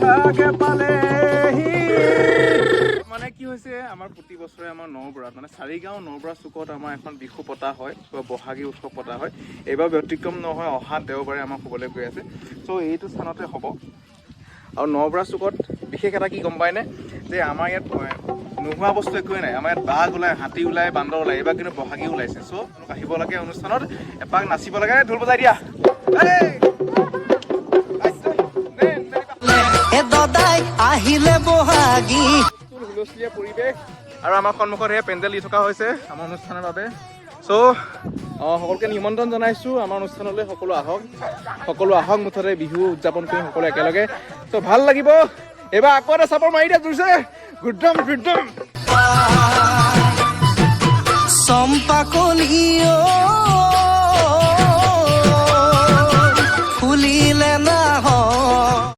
বহাগে পালেহি মানে কি হৈছে আমাৰ প্ৰতি বছৰে আমাৰ নবৰাত মানে চাৰিগাঁও নবৰা চুকত আমাৰ এখন বিহু পতা হয় বহাগী উৎসৱ পতা হয় এইবাৰ ব্যতিক্ৰম নহয় অহা দেওবাৰে আমাৰ হ'বলৈ গৈ আছে চ' এইটো স্থানতে হ'ব আৰু নবৰা চুকত বিশেষ এটা কি গম পায়নে যে আমাৰ ইয়াত নোহোৱা বস্তু একোৱেই নাই আমাৰ ইয়াত বাঘ ওলায় হাতী ওলায় বান্দৰ ওলায় এইবাৰ কিন্তু বহাগী ওলাইছে চ' আহিব লাগে অনুষ্ঠানত এপাক নাচিব লাগে ঢোল বজাই দিয়া আহিলে বহাগী হুলস্থুলীয়া পৰিৱেশ আৰু আমাৰ সন্মুখত সেয়া পেণ্ডেল দি থকা হৈছে আমাৰ অনুষ্ঠানৰ বাবে চ' সকলোকে নিমন্ত্ৰণ জনাইছোঁ আমাৰ অনুষ্ঠানলৈ সকলো আহক মুঠতে বিহু উদযাপন কৰিম সকলো একেলগে চ' ভাল লাগিব এইবাৰ আকৌ এটা চাপৰ মাৰি দিয়া জুৰিছে গুডম চম্পা কলিঅ